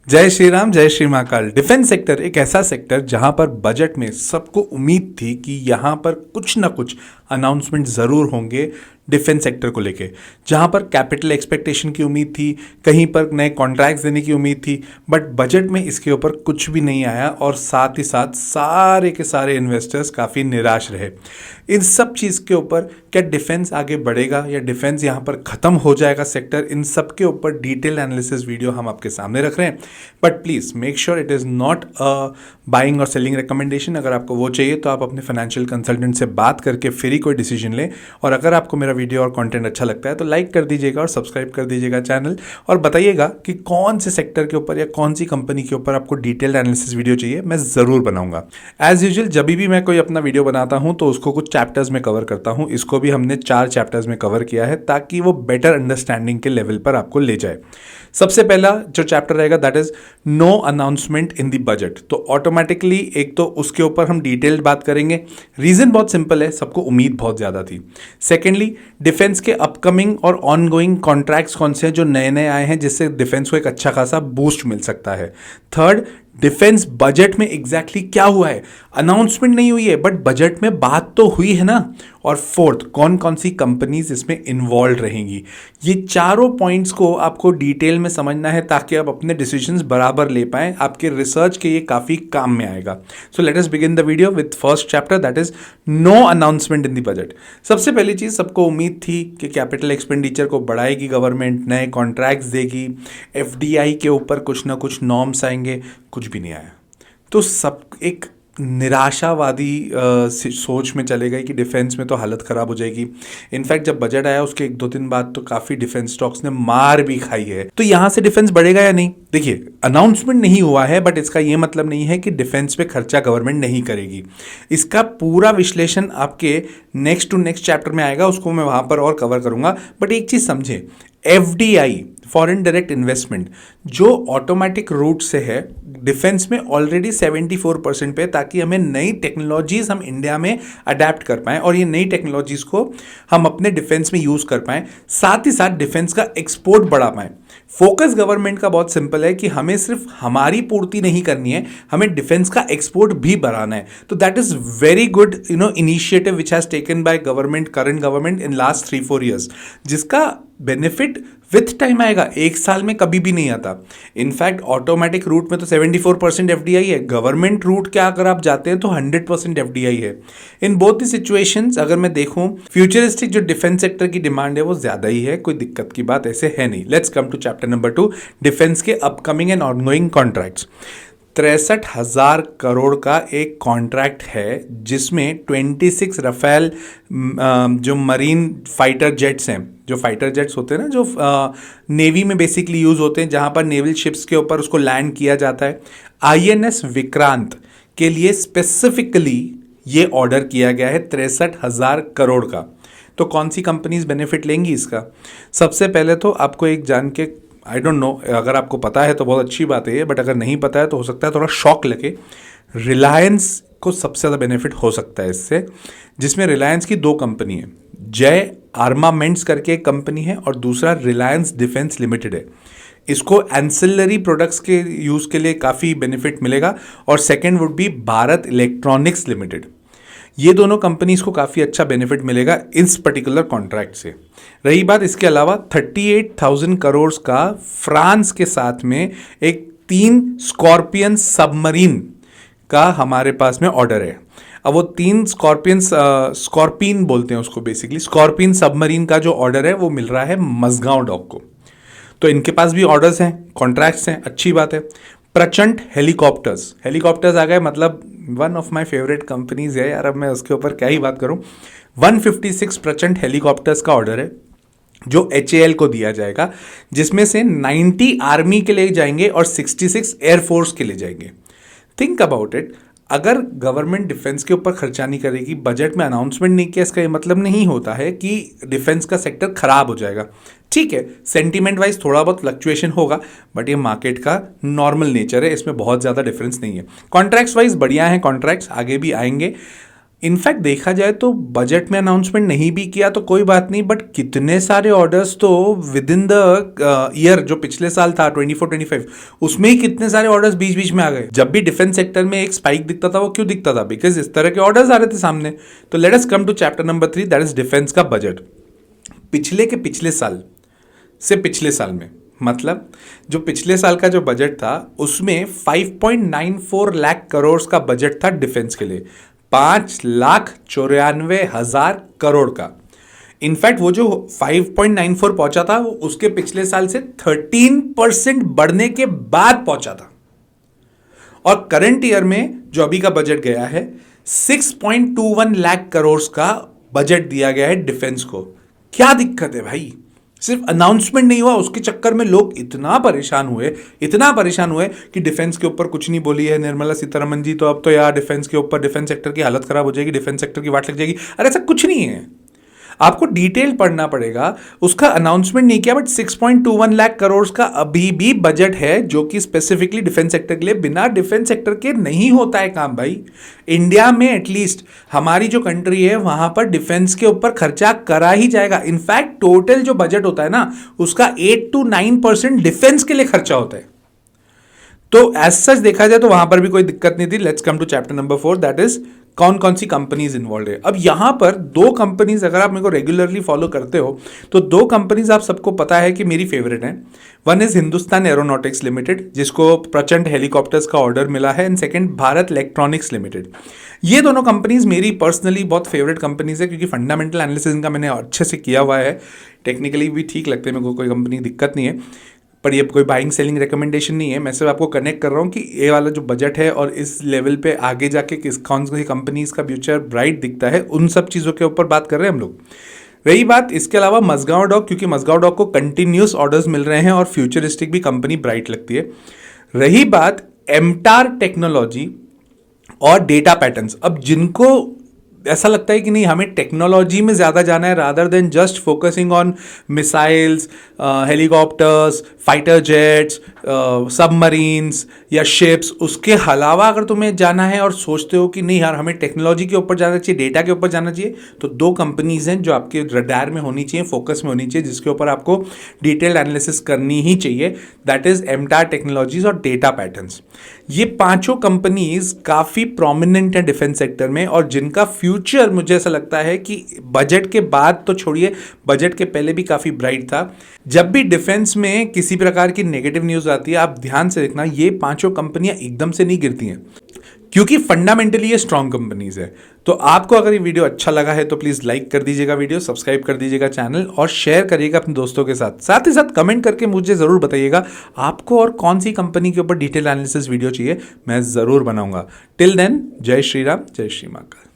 जय श्री राम, जय Shri Mahakal. Defence sector एक ऐसा सेक्टर जहां पर बजट में सबको उम्मीद थी कि यहां पर कुछ ना कुछ अनाउंसमेंट ज़रूर होंगे डिफेंस सेक्टर को लेके। जहां पर कैपिटल एक्सपेक्टेशन की उम्मीद थी, कहीं पर नए कॉन्ट्रैक्ट्स देने की उम्मीद थी, बट बजट में इसके ऊपर कुछ भी नहीं आया और साथ ही साथ सारे के सारे इन्वेस्टर्स काफ़ी निराश रहे। इन सब चीज़ के ऊपर क्या डिफेंस आगे बढ़ेगा या डिफेंस यहाँ पर ख़त्म हो जाएगा सेक्टर, इन सब के ऊपर डिटेल एनालिसिस वीडियो हम आपके सामने रख रहे हैं। But please make sure it is not a buying और सेलिंग रिकमेंडेशन। अगर आपको वो चाहिए तो आप अपने फाइनेंशियल कंसल्टेंट से बात करके फिर ही कोई डिसीजन लें। और अगर आपको मेरा वीडियो और कंटेंट अच्छा लगता है तो लाइक कर दीजिएगा और सब्सक्राइब कर दीजिएगा चैनल, और बताइएगा कि कौन से सेक्टर के ऊपर या कौन सी कंपनी के ऊपर आपको डिटेल्ड एनालिसिस वीडियो चाहिए। मैं ज़रूर बनाऊंगा। एज यूजुअल जब भी मैं कोई अपना वीडियो बनाता हूं तो उसको कुछ चैप्टर्स में कवर करता हूं। इसको भी हमने 4 चैप्टर्स में कवर किया है ताकि वो बेटर अंडरस्टैंडिंग के लेवल पर आपको ले जाए। सबसे पहला जो चैप्टर रहेगा that is no announcement in the budget. तो ऑटोमेटिकली एक तो उसके ऊपर हम डिटेल्ड बात करेंगे। रीजन बहुत सिंपल है, सबको उम्मीद बहुत ज्यादा थी। सेकेंडली डिफेंस के अपकमिंग और ऑनगोइंग कॉन्ट्रैक्ट्स कौन से हैं जो नए नए आए हैं जिससे डिफेंस को एक अच्छा खासा बूस्ट मिल सकता है। थर्ड, डिफेंस बजट में एग्जैक्टली क्या हुआ है। अनाउंसमेंट नहीं हुई है बट बजट में बात तो हुई है ना। और फोर्थ, कौन कौन सी कंपनीज इसमें इन्वॉल्व रहेंगी। ये चारों पॉइंट्स को आपको डिटेल में समझना है ताकि आप अपने डिसीजंस बराबर ले पाएं। आपके रिसर्च के ये काफ़ी काम में आएगा। So let us begin the video with first chapter that is no announcement in the budget. सबसे पहली चीज़, सबको उम्मीद थी कि कैपिटल एक्सपेंडिचर को बढ़ाएगी गवर्नमेंट, नए कॉन्ट्रैक्ट्स देगी, एफडीआई के ऊपर कुछ ना कुछ नॉर्म्स आएंगे। कुछ भी नहीं आया। तो सब एक निराशावादी सोच में चले गए कि डिफेंस में तो हालत ख़राब हो जाएगी। इनफैक्ट जब बजट आया उसके 1-2 दिन बाद तो काफ़ी डिफेंस स्टॉक्स ने मार भी खाई है। तो यहाँ से डिफेंस बढ़ेगा या नहीं? देखिए, अनाउंसमेंट नहीं हुआ है बट इसका ये मतलब नहीं है कि डिफेंस पे खर्चा गवर्नमेंट नहीं करेगी। इसका पूरा विश्लेषण आपके नेक्स्ट टू नेक्स्ट चैप्टर में आएगा, उसको मैं वहाँ पर और कवर करूँगा। बट एक चीज़ समझें, एफडीआई फॉरेन डायरेक्ट इन्वेस्टमेंट जो ऑटोमेटिक रूट से है डिफेंस में ऑलरेडी 74% पे, ताकि हमें नई टेक्नोलॉजीज हम इंडिया में अडेप्ट कर पाएं और ये नई टेक्नोलॉजीज को हम अपने डिफेंस में यूज कर पाएं, साथ ही साथ डिफेंस का एक्सपोर्ट बढ़ा पाएं। फोकस गवर्नमेंट का बहुत सिंपल है कि हमें सिर्फ हमारी पूर्ति नहीं करनी है, हमें डिफेंस का एक्सपोर्ट भी बढ़ाना है। तो that is very good initiative which has taken by government, current government in last 3-4 years, जिसका बेनिफिट विथ टाइम आएगा, एक साल में कभी भी नहीं आता। इनफैक्ट ऑटोमेटिक रूट में तो 74% एफडीआई है, गवर्नमेंट रूट क्या अगर आप जाते हैं तो 100% एफडीआई है। इन बोथ द सिचुएशंस अगर मैं देखूं, फ्यूचरिस्टिक जो डिफेंस सेक्टर की डिमांड है वो ज्यादा ही है, कोई दिक्कत की बात ऐसे है नहीं। Let's come to chapter number 2, defence के upcoming and ongoing contracts. 63,000 crore का एक कॉन्ट्रैक्ट है जिसमें 26 रफेल जो मरीन फाइटर जेट्स हैं, जो फाइटर जेट्स होते हैं ना, जो नेवी में बेसिकली यूज होते हैं, जहां पर नेवल शिप्स के ऊपर उसको लैंड किया जाता है। आईएनएस विक्रांत के लिए स्पेसिफिकली ये ऑर्डर किया गया है 63,000 करोड़ का। तो कौन सी कंपनीज बेनिफिट लेंगी इसका? सबसे पहले तो आपको एक जान के, आई डोंट नो, अगर आपको पता है तो बहुत अच्छी बात है, बट अगर नहीं पता है तो हो सकता है थोड़ा शॉक लगे। रिलायंस को सबसे ज़्यादा बेनिफिट हो सकता है इससे, जिसमें रिलायंस की 2 कंपनी है, जय आर्मामेंट्स करके एक कंपनी है और दूसरा रिलायंस डिफेंस लिमिटेड है। इसको एंसिलरी प्रोडक्ट्स के यूज़ के लिए काफ़ी बेनिफिट मिलेगा। और second would be Bharat electronics limited. ये दोनों कंपनीज को काफ़ी अच्छा बेनिफिट मिलेगा इस पर्टिकुलर कॉन्ट्रैक्ट से। रही बात इसके अलावा 38,000 करोड़ का फ्रांस के साथ में एक 3 स्कॉर्पियन सबमरीन का हमारे पास में ऑर्डर है। अब वो 3 स्कॉर्पियन बोलते हैं उसको, बेसिकली स्कॉर्पियन सबमरीन का जो ऑर्डर है वो मिल रहा है मझगांव डॉक को। तो इनके पास भी ऑर्डर्स हैं, कॉन्ट्रैक्ट्स हैं, अच्छी बात है। प्रचंड हेलीकॉप्टर्स आ गए, मतलब one of my favourite companies है यार, अब मैं उसके ऊपर क्या ही बात करूं। 156 प्रचंड हेलीकॉप्टर्स का ऑर्डर है जो HAL को दिया जाएगा, जिसमें से 90 आर्मी के लिए जाएंगे और 66 एयरफोर्स के लिए जाएंगे। थिंक अबाउट इट, अगर गवर्नमेंट डिफेंस के ऊपर खर्चा नहीं करेगी, बजट में अनाउंसमेंट नहीं किया, इसका ये मतलब नहीं होता है कि डिफेंस का सेक्टर खराब हो जाएगा। ठीक है, सेंटीमेंट वाइज थोड़ा बहुत फ्लक्चुएशन होगा बट ये मार्केट का नॉर्मल नेचर है, इसमें बहुत ज़्यादा डिफरेंस नहीं है। कॉन्ट्रैक्ट्स वाइज बढ़िया है, कॉन्ट्रैक्ट्स आगे भी आएंगे। इनफैक्ट देखा जाए तो बजट में अनाउंसमेंट नहीं भी किया तो कोई बात नहीं, बट कितने सारे ऑर्डर्स तो विद इन द ईयर, जो पिछले साल था 24-25, उसमें ही कितने सारे ऑर्डर्स बीच बीच में आ गए। जब भी डिफेंस सेक्टर में एक स्पाइक दिखता था, वो क्यों दिखता था? बिकॉज इस तरह के ऑर्डर्स आ रहे थे सामने। तो let us come to chapter number 3, that is defence का बजट। पिछले के पिछले साल से पिछले साल में, मतलब जो पिछले साल का जो बजट था उसमें 5.94 लाख करोड़ का बजट था डिफेंस के लिए, 5,94,000 करोड़ का। इनफैक्ट वो जो 5.94 पहुंचा था वो उसके पिछले साल से 13% बढ़ने के बाद पहुंचा था। और करंट ईयर में जो अभी का बजट गया है 6.21 लाख करोड़ का बजट दिया गया है डिफेंस को। क्या दिक्कत है भाई? सिर्फ अनाउंसमेंट नहीं हुआ, उसके चक्कर में लोग इतना परेशान हुए कि डिफेंस के ऊपर कुछ नहीं बोली है निर्मला सीतारमण जी, तो अब तो यार डिफेंस के ऊपर, डिफेंस सेक्टर की हालत खराब हो जाएगी, डिफेंस सेक्टर की वाट लग जाएगी। अरे ऐसा कुछ नहीं है, आपको डिटेल पढ़ना पड़ेगा। उसका अनाउंसमेंट नहीं किया, बट 6.21 लाख करोड़ का अभी भी बजट है, जो कि स्पेसिफिकली डिफेंस सेक्टर के लिए। बिना डिफेंस सेक्टर के नहीं होता है काम भाई। इंडिया में एटलीस्ट, हमारी जो कंट्री है वहां पर डिफेंस के ऊपर खर्चा करा ही जाएगा। इनफैक्ट टोटल जो बजट होता है ना, उसका 8 to 9% डिफेंस के लिए खर्चा होता है। तो एज सच देखा जाए तो वहां पर भी कोई दिक्कत नहीं थी। Let's come to chapter number 4, that is कौन कौन सी कंपनीज इन्वॉल्व है। अब यहां पर दो कंपनीज, अगर आप मेरे को रेगुलरली फॉलो करते हो तो दो कंपनीज आप सबको पता है कि मेरी फेवरेट हैं। One is Hindustan aeronautics limited, जिसको प्रचंड हेलीकॉप्टर्स का ऑर्डर मिला है, and second Bharat electronics limited. ये दोनों कंपनीज मेरी पर्सनली बहुत फेवरेट कंपनीज है, क्योंकि फंडामेंटल एनालिसिस इनका मैंने अच्छे से किया हुआ है, टेक्निकली भी ठीक लगते हैं मेरे को, कोई कंपनी दिक्कत नहीं है। पर ये कोई बाइंग सेलिंग रिकमेंडेशन नहीं है, मैं सिर्फ आपको कनेक्ट कर रहा हूँ कि ये वाला जो बजट है और इस लेवल पे आगे जाके कौन सी कंपनीज का फ्यूचर ब्राइट दिखता है, उन सब चीज़ों के ऊपर बात कर रहे हैं हम लोग। रही बात इसके अलावा मजगांव डॉक, क्योंकि मजगांव डॉक को कंटिन्यूस ऑर्डर्स मिल रहे हैं और फ्यूचरिस्टिक भी कंपनी ब्राइट लगती है। रही बात एमटार टेक्नोलॉजी और डेटा पैटर्न्स, अब जिनको ऐसा लगता है कि नहीं हमें टेक्नोलॉजी में ज़्यादा जाना है rather than just focusing on missiles, helicopters, fighter jets, submarines या शिप्स, उसके अलावा अगर तुम्हें जाना है और सोचते हो कि नहीं यार हमें टेक्नोलॉजी के ऊपर जाना चाहिए, डेटा के ऊपर जाना चाहिए, तो दो कंपनीज हैं जो आपके रडार में होनी चाहिए, फोकस में होनी चाहिए, जिसके ऊपर आपको डिटेल्ड एनालिसिस करनी ही चाहिए। दैट इज एमटार टेक्नोलॉजीज और डेटा पैटर्न्स। ये पांचों कंपनीज काफ़ी प्रोमिनेंट हैं डिफेंस सेक्टर में, और जिनका फ्यूचर मुझे ऐसा लगता है कि बजट के बाद तो छोड़िए, बजट के पहले भी काफ़ी ब्राइट था। जब भी डिफेंस में किसी प्रकार की नेगेटिव न्यूज़ आती है, आप ध्यान से देखना, ये पांचों कंपनियां एकदम से नहीं गिरती हैं, क्योंकि फंडामेंटली ये स्ट्रॉन्ग कंपनीज है। तो आपको अगर ये वीडियो अच्छा लगा है तो प्लीज़ लाइक कर दीजिएगा वीडियो, सब्सक्राइब कर दीजिएगा चैनल, और शेयर करिएगा अपने दोस्तों के साथ। साथ ही साथ कमेंट करके मुझे ज़रूर बताइएगा आपको और कौन सी कंपनी के ऊपर डिटेल एनालिसिस वीडियो चाहिए, मैं ज़रूर बनाऊंगा। टिल देन, जय श्री राम, जय श्री महाकाल।